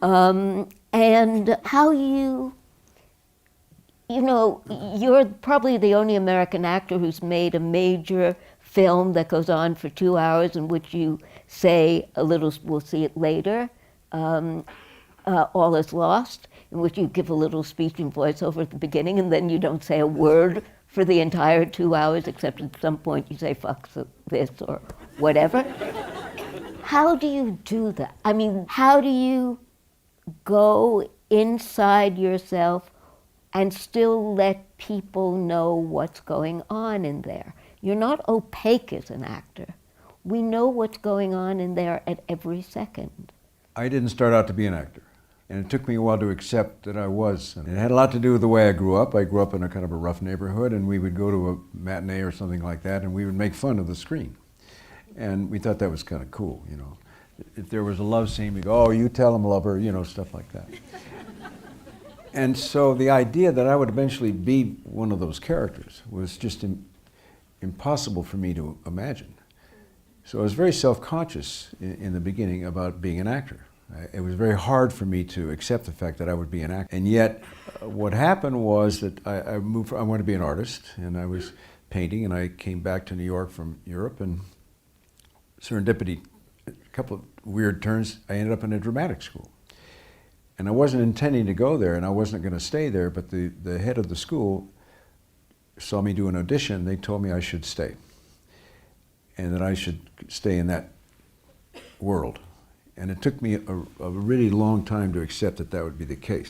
And how you know, you're probably the only American actor who's made a major film that goes on for 2 hours in which you say a little, we'll see it later, all is lost, in which you give a little speech and voiceover at the beginning and then you don't say a word for the entire 2 hours, except at some point you say fuck this or whatever. How do you do that? I mean, how do you go inside yourself and still let people know what's going on in there? You're not opaque as an actor. We know what's going on in there at every second. I didn't start out to be an actor, and it took me a while to accept that I was. And it had a lot to do with the way I grew up. I grew up in a kind of a rough neighborhood, and we would go to a matinee or something like that, and we would make fun of the screen. And we thought that was kind of cool, you know. If there was a love scene, we'd go, oh, you tell him, lover, you know, stuff like that. And so the idea that I would eventually be one of those characters was just impossible for me to imagine. So I was very self-conscious in the beginning about being an actor. It was very hard for me to accept the fact that I would be an actor. And yet, what happened was that I wanted to be an artist, and I was painting, and I came back to New York from Europe, and serendipity, a couple of weird turns, I ended up in a dramatic school. And I wasn't intending to go there, and I wasn't going to stay there, but the head of the school saw me do an audition. They told me I should stay, and that I should stay in that world. And it took me a really long time to accept that that would be the case.